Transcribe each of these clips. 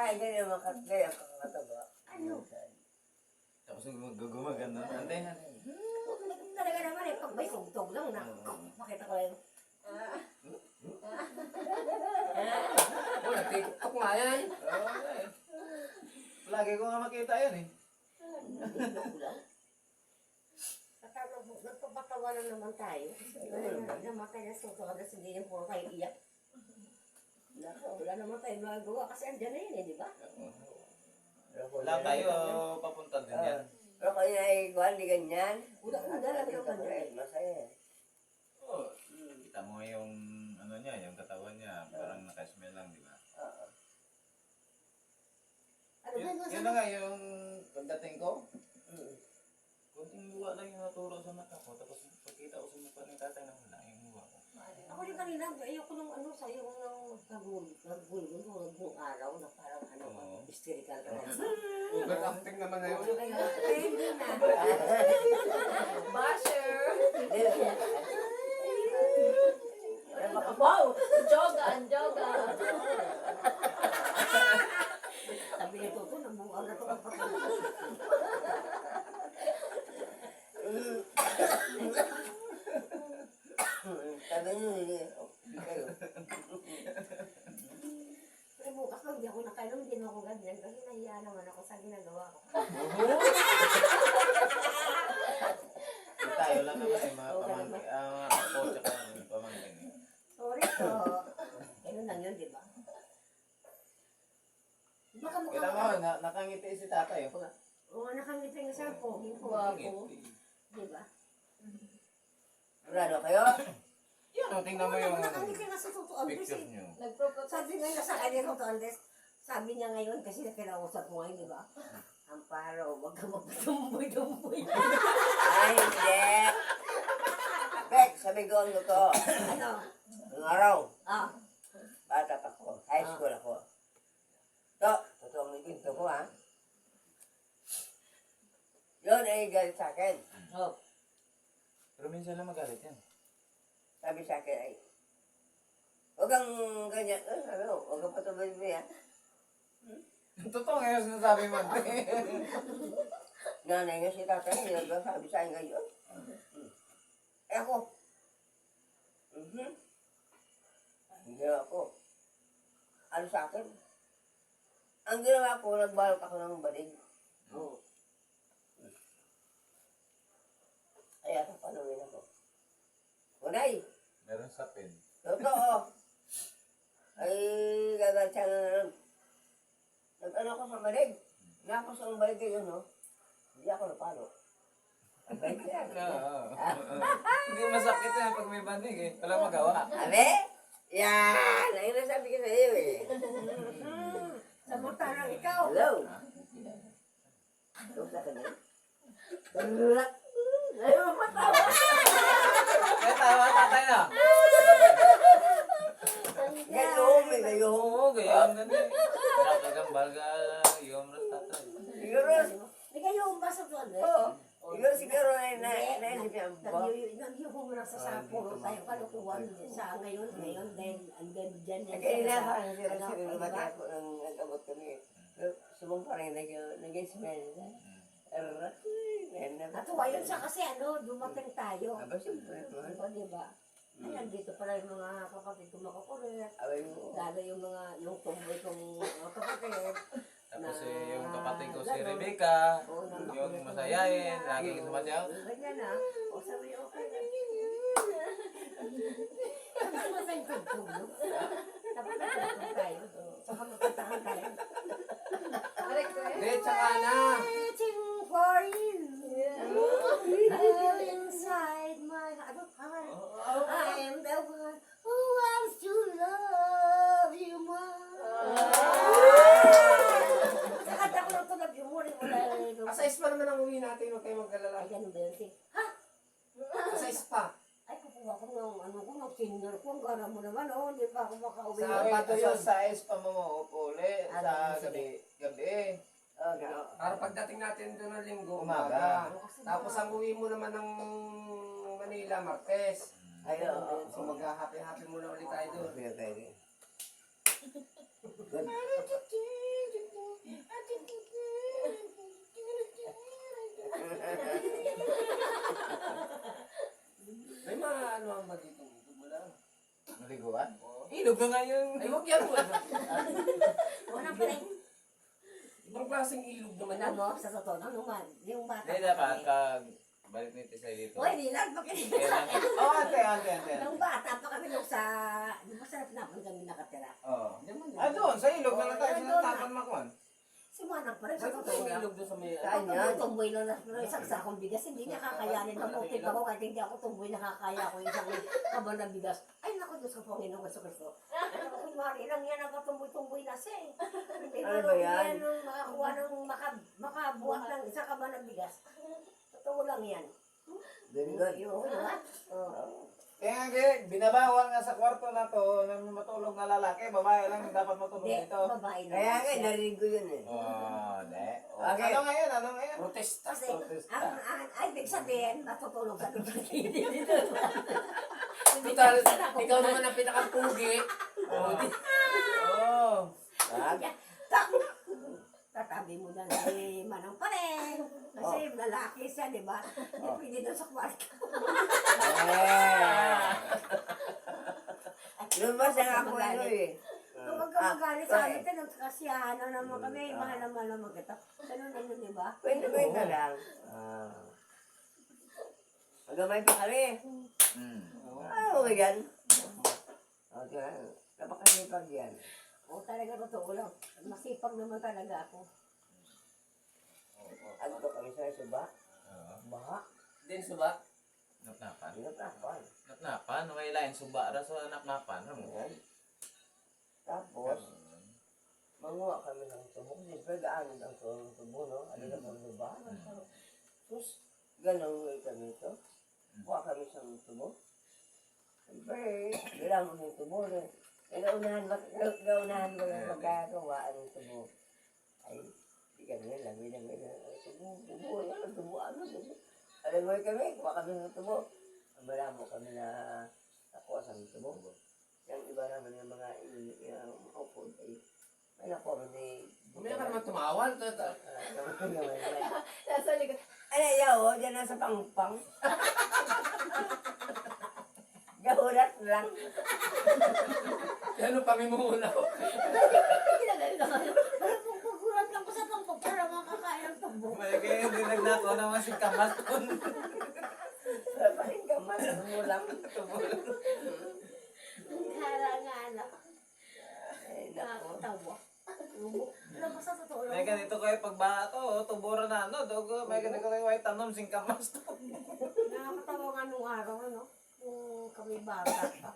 Ay, ganyan makakaya ang kakataba. Ano? Tapos gumagano. Antay na. Talaga naman eh, pag may tugtog lang na. Makita ko lang. Oh, nag-tiktok nga yan. Lagi ko nga makita yan eh. Nagpapatawanan naman tayo. Namatay na suto ka na hindi yung puro kayo iyak. Wala naman tayo magawa kasi andyan na yun eh, di ba? Wala tayo papunta din yan. Pero kaya ay kuhan, di ganyan. Uda-uda lang naman yun. Masaya. Oo. Kita mo yung ano niya, yung katawan niya, parang nakasmell lang, di ba? Oo. Ano ba Yun na nga yung pagdating ko, Mm. kunting luwa lang yung naturo sa mata ko, tapos pagkita ko sa mukha ni tatay na wala yung luwa ko. Ako din kanina, ayoko nung ano sa'yo, nung nagulgul buong araw na parang ano, Oo. hysterical ka na. Overacting naman ngayon. Kaya hindi na. Basher! Napaka- Wow! Jogan! Jogan! Sabi nito ko, nabuang na ito kapag Sabi niyo, kayo. Pero bukas pag di ako nakainom, hindi na ako ganyan. Kasi nahiya naman ako sa ginagawa ko. Tayo lang naman eh, mga pamangkin, ako tsaka yung pamangkin. Sorry po. Ganun lang yun, di ba? Baka mukha Kita mo, nakangiti si tatay. Oo, nakangiti nga sa pogi ko. Nakangiti. Di ba? Sigurado kayo? Yan, tingnan mo yung Nakangiti nga sa totoo. pictures niyo. Nagpropose. Sabi nga sa kanya totoo. Sabi niya ngayon, kasi nakinausap ko ngayon, di ba? Amparo, wag ka magpatumboy-tumboy. Ay, hindi. Bek, sabi ko ano to. Ano? Ang araw, Ah, bata pa ko. High school ako. To, totoong nagpinto ko ha. Yun ay galit sa akin. oh. Pero minsan lang magalit yan. Sabi sa akin ay, huwag kang ganyan. Sabi ko, huwag kang patuloy-tuloy ha. Totoo nga yung sinasabi mo. Nanay nga si tatay, hindi ba sabi sa akin ngayon? Eh ako, hindi ako. Ano sa akin? Ang ginawa ko, nagbalot ako ng balig. Oo. Kaya tapanuhin ako. Unay, Meron sa pen. totoo. Ay, gagatsa na nag-ano ko sa balig. Napos ang balig yun, no? Hindi ako napalo. Ang balig yan. Hindi masakit yan pag may banig eh. Walang magawa. Abe? Yan! Ang nasabi ko sa iyo eh. Samantalang ikaw. Hello? Hello sa kanya? Tulak! Ayaw matawa! Kaya tawa tatay na. Gayong, may gayong. Oo, ganyan ganyan. Pero kagambal ka, yung ras tatay. Siguro, Hindi kayo umbasa doon eh. oo. Siguro ay naisip niya ang buwan. Nagyuho mo lang sa sapo. Tayo kalukuhan sa ngayon. Then, and then dyan yan. Kaya na parang sila lumati ako ng nag-abot kami. Subong pa rin nag-smell. Natuwa yun siya kasi ano, dumating tayo. Aba, siyempre. O, di ba? Ayan, dito pala yung mga kapatid ko makakulit. Abay mo. Lalo yung mga, yung tumboy kong mga kapatid. Tapos yung kapatid ko si Rebecca, Oo, yung masayain, laging sumasayaw. Ganyan na. O, sabi, okay na. Sabi mo sa yung tugtog, no? Dapat nagtugtog tayo. Saka magkantahan tayo. Diretsa ka na. Waiting for you. Oh, inside my heart. I am the one who wants to love you more. Nakanta ko lang ito, love you more. Sa ispa naman ang uwi natin. Huwag kayo mag-alala. Ay, ganun ba yun? Ha? Sa ispa. Ay, kukuha ko ng ano ko, ng senior ko. Ang gara mo naman, oh. Hindi pa ako makauwi. Sa pato yun sa pa mo uli sa sige. gabi. Para pagdating natin doon ng linggo, Umaga. Tapos ang uwi mo naman ng Manila, Martes. Ay, oo. So mag-happy-happy muna ulit tayo doon. Good. May mga ano ang ba dito? Wala. Maliguan? Oo. Ilog na nga yun. Ay, huwag yan. Wala pa rin. Ibang klaseng ilog naman Wala yan. mo, sa totoo lang, yung bata. Hindi dapat pag balik ni Tisay dito. Hoy, nilag pa kayo. Kailangan. Oh, ante. Nung bata pa kami nung sa, di ba sa napanapan kami nakatira? Oo. Diyan Ah, doon, sa ilog na lang tayo. Doon Sinatapan makuan. Si Manang pa rin May sa totoo lang. ilog doon sa may... Saan Ako yan? tumboy lang na isang sakong bigas, hindi niya kakayanin. Mabuti pa ko kahit hindi ako tumboy, nakakaya ko isang kabal na bigas. Ay naku, Diyos ko, Panginoon Yesu Cristo. Kunwari lang yan ang katumboy-tumboy na siya eh. Hindi Ano mo ba yan? yan nung makakuha ng makabuhat ng isang kabal na bigas. Totoo lang yan. Very good. Yun, ha? Kaya nga, binabawal nga sa kwarto na to ng matulog na lalaki, babae lang dapat matulog Hindi, dito. babae na. Kaya lang nga, siya. narinig ko yun eh. Oh, de. Okay. Ano ngayon? Ano ngayon? Protesta. Kasi, Protesta. ay, ibig sabihin, matutulog sa tubig. Dito. Total, ikaw naman ang pinakapugi. Oh. Oo. Tatabi mo na si Manang pa rin. Kasi lalaki siya, di ba? Hindi pwede doon sa kwarto. Lumabas na ako ano eh. Kung wag ka magalit sa amin, nagkasiyahan na naman kami, mahal naman naman kita. Ganun na yun, di ba? Kwento lang. Magamay pa kami. Ano ba yan? Okay. Napakasipag yan. Oo, talaga totoo lang. Masipag naman talaga ako. Ano to kami sa suba? Baha. Din sa ba? Napnapan. Hindi na tapan. Napnapan? May lain suba ra sa napnapan. Ano? Tapos, manguha kami ng tubo. Siyempre, gaano ang tubo, no? Ano na kami ba? Tapos, ganun kami ito. Kuha kami sa tubo. Siyempre, kailangan mo yung tubo. Gaunahan mo yung magkagawa ng tubo. Ay, di kami lang. Tubo, ano? Alam mo kami, kuha kami ng tubo. Malamo kami na nakuha sa tubo. Yung iba naman yung mga upod ay may nakuha kami ni... Mamaya ka naman tumawan. Nasa likod. Ano yaw, dyan nasa pangpang. Gahulat lang. Ano pang imumuna ko? Kinagalit ako. Parang kung pagkulat lang ko sa pangpag para makakain ng tubo. May kaya hindi nagnako naman si Kamas doon. Paling gaman, tumulang. Kaya nga anak. Ay, naku. Nakakatawa. Alam mo sa totoo May lang. ganito kayo pagbato, tubura na ano, dogo, may ganito kayo ay tanom sing Kamas to. Nakakatawa nga nung araw, ano? Nung kami bata pa.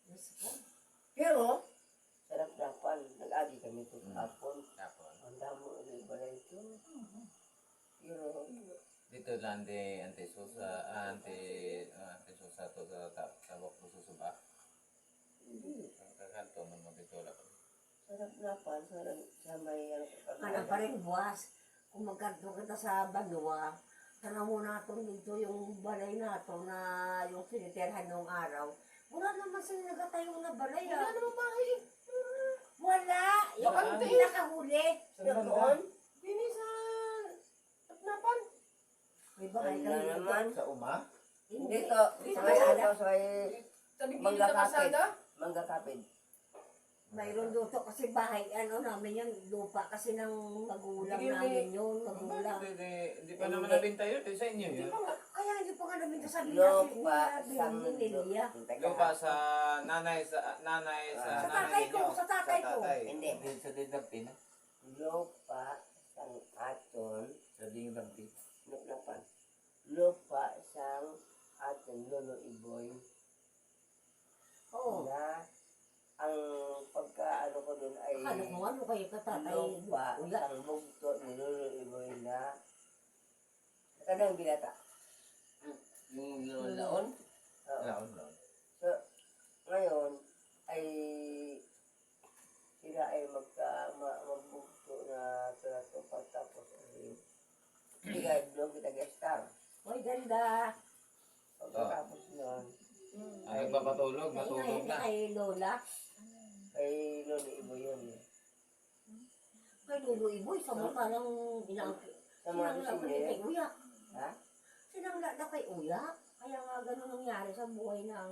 Diyos ko. Pero, sarap-sarapan. Nag-agi kami ito hapon. Tapos, Ang damo ulit ba na ito? Pero, dito lang di Ante Susa to sa tabok po susuba. Kakanto naman dito lang. sarap-sarapan. Sa may Ano pa rin buwas. Kung magkanto kita sa Banua, tanaw mo natin dito yung balay nato na yung siniterhan nung araw. Wala naman sila nagatayong na balay. Wala naman bahay. Wala. Yung Bakante. pinakahuli. doon. Dini sa... Tapnapan. May bahay Wala kami naman. Sa uma? Hindi to. Sa may ano, sa may Tabing gilid Mangga na kasada. mangga kapid. Mayroon dito kasi bahay, ano namin yan, lupa kasi ng magulang Hindi, namin yun, magulang. Hindi pa naman nabinta yun, sa inyo yun. Kaya hindi pa nga namin sasabihin Lupa natin sa na binili niya. Lupa sa nanay Sa nanay tatay ko, ninyo. sa tatay ko. Hindi. Sa didapin. Lupa sang aton. Sa didapin. Napan. Lupa sang aton lolo iboy. Oo. Na ang pagkaano ko dun ay Ano kung ano kayo katatay? lupa Uya. sang bugto ni lolo iboy na kanang binata. Yung laon. Oo. Laon. So, ngayon ay sila ay magbugto na trato pagtapos ay bigay doon kita gestar. Uy, ganda. Pagkatapos nun, Ang nagpapatulog, Ay, matulog na. kay Lola. kay lolo iboy yun. Kay Lolo Iboy, sa mga parang ilang Sa mga kay senior, Uya. Ha? Sinangla na kay Uya. Kaya nga ganun nangyari sa buhay ng...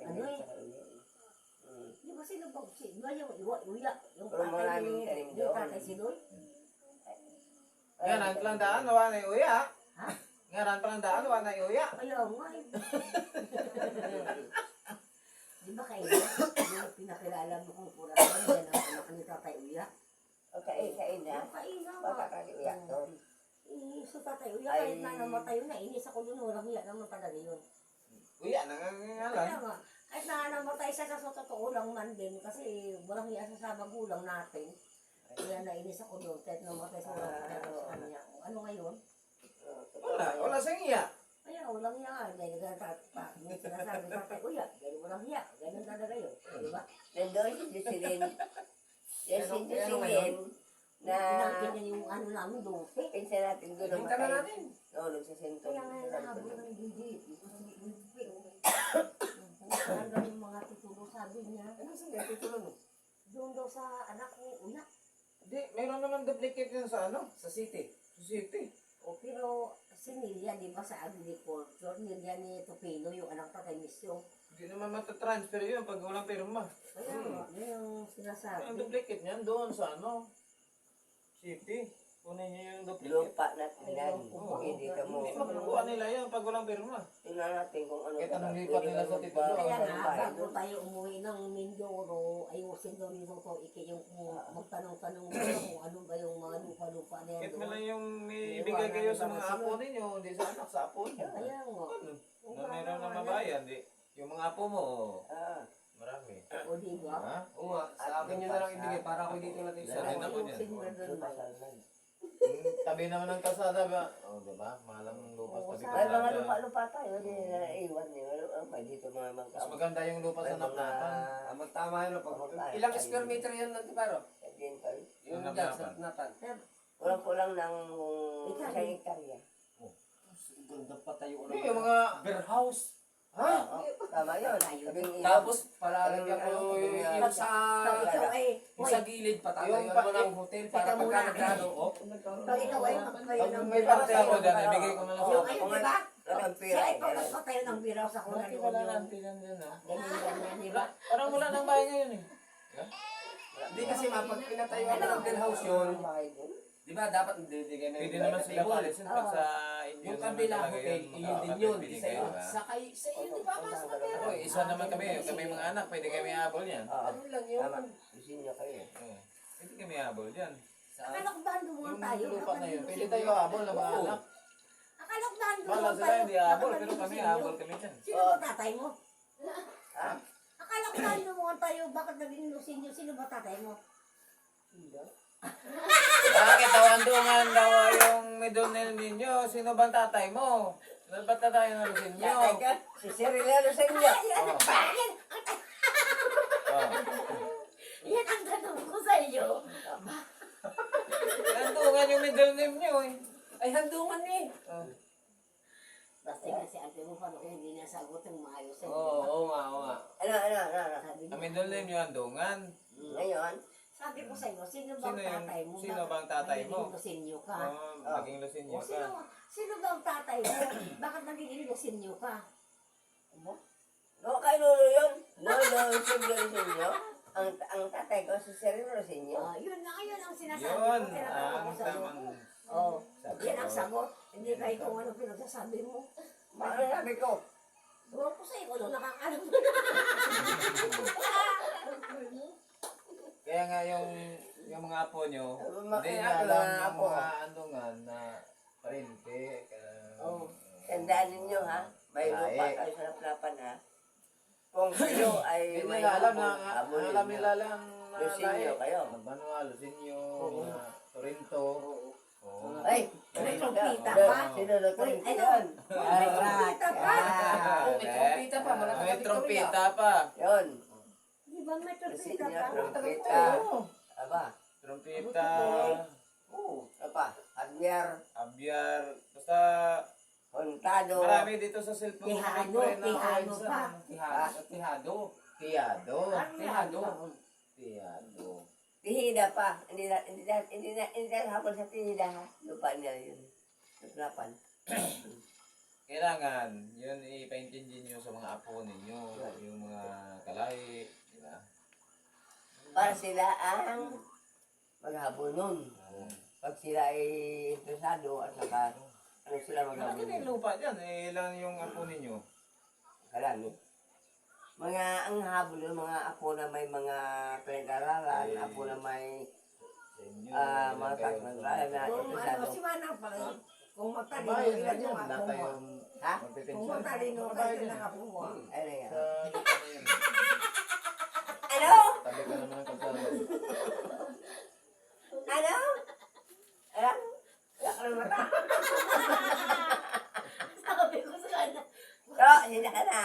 Ano eh? Di ba sino ba? Di ba yung Uya? Yung Pero tatay maraming ni... tanim Yung doon. tatay si Doy? Yan ang tandaan, nawa na uya. Ha? Nga ang tandaan, nawa na uya. Kaya nga eh. Di ba kayo? Yung pinakilala mo kung kurasyon, yan ang anak ni Tatay Uya. Okay, kain na. Yung kaina Baka nga. kaliuyak doon. So Tatay Uya, Ay. kahit na namatay yun, nainis ako dun, walang hiya naman talaga yun. Uya, nangangalan. Kaya nga, kahit na namatay siya sa totoo lang man din, kasi walang hiya siya sa magulang natin. Kaya nainis ako doon, kahit namatay sa walang hiya sa kanya. Ano ngayon? Wala sa iya. Kaya walang hiya nga, dahil yung sinasabi sa Tatay Uya, dahil walang hiya, ganun talaga yun. Di ba? Nandun si Jocelyn. Yan si Ano ngayon? Jocelyn na Pinangkin niya yung ano namin doon. pinsan natin doon Pinta na natin. Oo, nagsasinto. Kaya nga nahabol ng Gigi. Hanggang yung mga titulo sabi niya, Ano sa may titulo mo? doon daw sa anak ni Uya. Hindi, mayroon naman duplicate yun sa ano? Sa city. Sa city. O pero si Nilia, di ba sa agriculture, Nilia ni Tupino, yung anak tatay Misyo. Hindi naman matatransfer yun pag walang pirma. Kaya nga, yun yung sinasabi. Ang duplicate niyan doon sa ano? City. Kunin niyo yung duplicate. Lupa natin yan. Oo. Hindi ka mo. Hindi makukuha nila yan pag walang pirma. Tingnan natin kung ano. Kahit anong lipat nila sa titulo. Kaya Ano nga, ba? bago tayo umuwi ng Mindoro, ayusin daw nito to, yung magtanong-tanong mo kung ano ba yung mga lupa-lupa na yan Kahit mo doon. lang yung ibigay kayo sa mga apo ninyo, hindi sa anak, sa apo niyo. Kaya nga. Ano? Na meron na mabayan, di. Yung mga apo mo, Ah, marami. O di ba? Ha? Oo nga, sa akin yun na lang ibigay para ako dito natin Isa sa rin ako dyan. Ayusin mo doon ba? Tabi naman ng kalsada ba? Oo, di ba? Malang lupas Oo, tabi sa- May mga kalsada. lupa-lupa tayo. Hindi na naiwan niyo. May dito mga Mas mga maganda yung lupa sa napnapan. Magtama yun. Ilang square meter yun natin paro? Yung Ang dyan sa napnapan. napan. Kulang-kulang ng isang hektarya. Ganda pa tayo. Hindi, yung mga... Bear house. Oo, tama yun. Sabing Tapos palalagyan ko yung sa Ikaw ay, yung sa gilid patatayo Yung mo ng hotel para Teka muna. pagka nagkano. Oh, pag ikaw ay magpayo Pag ng may biraw parte sa ako dyan, ibigay ko na lang Yung sa ayun, di ba? Walang pira. Siya ay pag magpatayo ng biraw sa kuna Bakit doon wala yung nang pilan dyan ha? ganyan-ganyan, di ba? Parang wala nang bahay ngayon eh. Hindi kasi mapag pinatayo ng bear house yun. Di ba dapat hindi kayo may Pwede naman sila palisin pag sa Indian Yung naman kabila talaga hotel, yun. iyon Oo, din yun. pabili Sa kayo, iyo, ha? sa iyo, di ba mas na bear Oo, isa naman kami. Kami mga anak, pwede kami habol yan. Oo, Ano lang yun? tama. Gusto niyo kayo. Oo. Pwede kami habol dyan. Akala ko ba doon Yung tayo? lupa na yun, pwede tayo habol ng mga Oo. anak. Akala ko ba doon Wala sila hindi habol, pero kami habol kami dyan. Sino ba tatay mo? Ha? Akala ko ba doon tayo? Bakit naging lusinyo? Sino ba tatay mo? Bakit tawandungan daw yung middle name ninyo? Sino bang tatay mo? Sino ba tatay ng lusin nyo? Tatay ka, si Cirilero sa inyo. Oh. Yan ang tanong ko sa iyo. Tawandungan yung middle name nyo eh. Ay, handungan eh. Oh. Basta nga si ate mo paano kung hindi niya sagot yung maayos eh. Oo nga, oo nga. Ano. Sabi Ang niya, middle name nyo, Andungan. Ngayon, sabi ko sa iyo, sino bang Sino yung- tatay mo? sino bang tatay mo? Naging lusinyo ka. Maging lusin nyo O ka. sino bang tatay mo? Bakit naging lusinyo ka? no, kay Lolo yun. Lolo, Cirilero sa inyo. Ang tatay ko, si Cirilero sa inyo. Yun na ngayon ang sinasabi Yun, ko. Tinatanong ko ang sa iyo. tamang Oh, yan ang sagot. Hindi kayo kung ano pinagsasabi mo. Ano sabi ko? Buwan ko sa iyo, ano nakakalam mo Kaya nga yung mga apo nyo, hindi Yung nyo apo alam na ng apo. mga andungan na parente. Oo. Tandaan ninyo ha, may lupa Lahi. kayo sa laplapan ha. Kung kayo ay Hindi may nila alam na, habulin alam nyo. nila lang na Lusinyo kayo. Manuel, Lusinyo, Oo. Torinto. Oo. Ay, May Torinto. trompita Doon, pa. Sino na Torinto Ay, yan? May trompita pa. Oh, may trompita pa, malaki May ka trompita pa. Yun. Di ba may trompita Lusinyo, pa? trompeta. Aba, Trompita, oo. Apa, Javier, abyar, basta Contado. marami dito sa cellphone. ko, Tihano, friend na tihano sa- pa. Tihado. Tihado. Ano Tihado. Tihado. Tihida pa. Hindi na habol sa tihida ha. Lupa niya yun. Laplapan. kailangan yun ipaintindi niyo sa mga apo ninyo, yung mga kalahi, di ba? Para sila ang maghabol nun. Pag sila ay interesado at saka ano sila Malaki maghabol na yung nun. lupa dyan, eh, ilan yung apo ninyo? Karami. Mga ang habol nun, mga apo na may mga pinag-aralan, Ay. apo na may Sa inyo, mga ilan kayo? pag-aralan na Kung ano, interesado. si Manang pa rin. Kung matalino Babae ilan na yung yun, apo lahat mo. tayong Ha? Kung magpipensyon. matalino Babae kayo din. ng apo mo. Ano yan? Sa lupa na yun. Ano? Tabi ka naman ng kalsada. Ano? Ano? Wala ka ng mata. Sabi ko sa kanya, Pero, hindi ka na.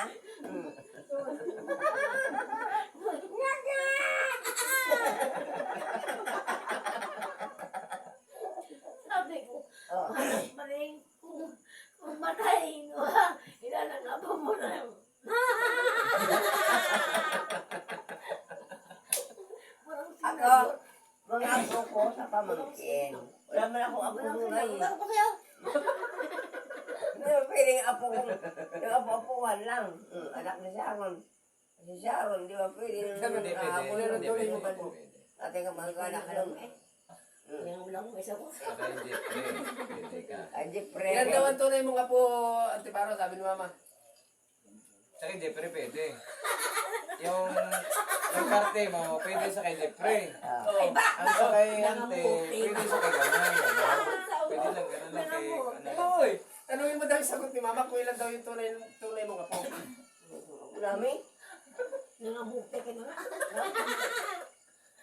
sabi ko, Oh. Maring, kung matalino ha, ilan ang apo mo na yun. Parang Ako, sinagot. mga apo ko sa pamangkin. Wala man akong apo Parang mo ngayon. sinagot ko sa'yo. Hindi mo pwedeng apo ko. Yung apo-apuhan lang. Anak ni Sharon. Si Sharon, di ba pwede Hindi pwede. hahabulin ng Hindi tuloy mo pwede. ba? Ate ka mag-anak ka lang. Yung lang ko isa ko. Saka hindi, pwede ka. Ay, Jeffrey. Ilan daw ang tunay mong apo, Antiparo, sabi ni Mama. Sa kay Jeffrey pwede. Yung parte mo, pwede sa kay Jeffrey. Ah. Ang sa kay Ante, pwede sa kay Ganay. Pwede lang, ganun lang kay ano. Uy, tanungin mo daw yung sagot ni Mama kung ilan daw yung tunay mong apo. Marami. Nangabuti ka na nga.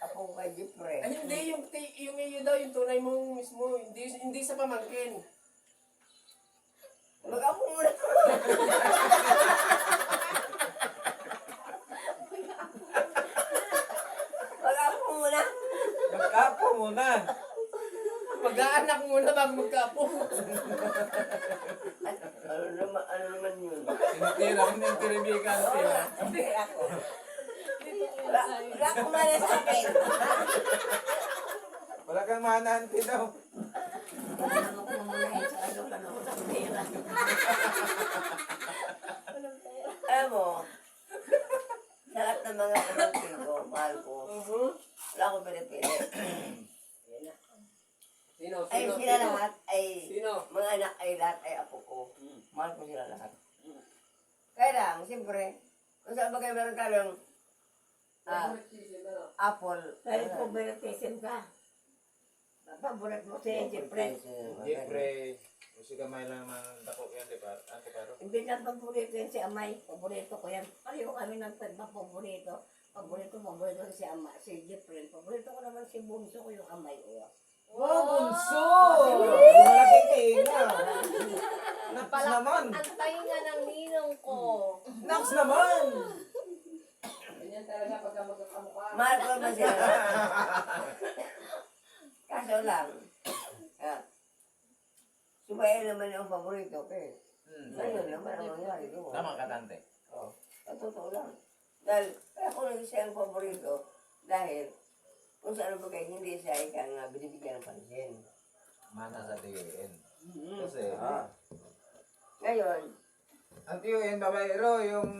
Apo ko kay Jeffrey. Ay, hindi, yung iyo daw yung tunay mong mismo, hindi sa pamangkin. Mag-apo muna. Mag-apo muna. Magkapo muna. Mag-aanak muna bago magkapo. Ano naman yun? Tinitira ko ng kaibigan. Hindi ako. Wala akong mali sa akin. Wala kang mananti daw. Alam mo kung mamahin sa ano ka na ako sa pera. Alam mo, sa lahat ng mga pamangkin ko, mahal ko, wala akong pinipili. Sino? Ay, sila lahat ay, Sino? mga anak ay lahat ay apo ko. Mahal ko sila lahat. Kaya lang, siyempre, kung saan bagay meron ka ng apple, Dahil kung binatism ka, paborit mo si Jeffrey. Jeffrey. Kasi kamay lang man dako yan, di ba? Ante Paro. Hindi na paborito yan si Amay. Paborito ko yan. Pareho kami ng paborito. Paborito si Ama, si Jeffrey. Paborito ko naman si Bunso ko yung Amay. Wow, bunso! Malaki tinga. Naks naman! Ang pahinga ng ninong ko. Naks naman! Ganyan talaga pagka magkakamukha. mahal ko naman sila lahat. Kaso lang, subayan naman yung paborito ko eh. Ngayon naman ang mangyari ko. Tama ka, Tante. Oh, sa totoo lang. Dahil, kaya ko naging siya ang paborito, dahil, kung saan ba kayo, hindi siya ikang binibigyan ng pansin. Mana sa tiyoin. Kasi, Ngayon, ang tiyoin, babaero, yung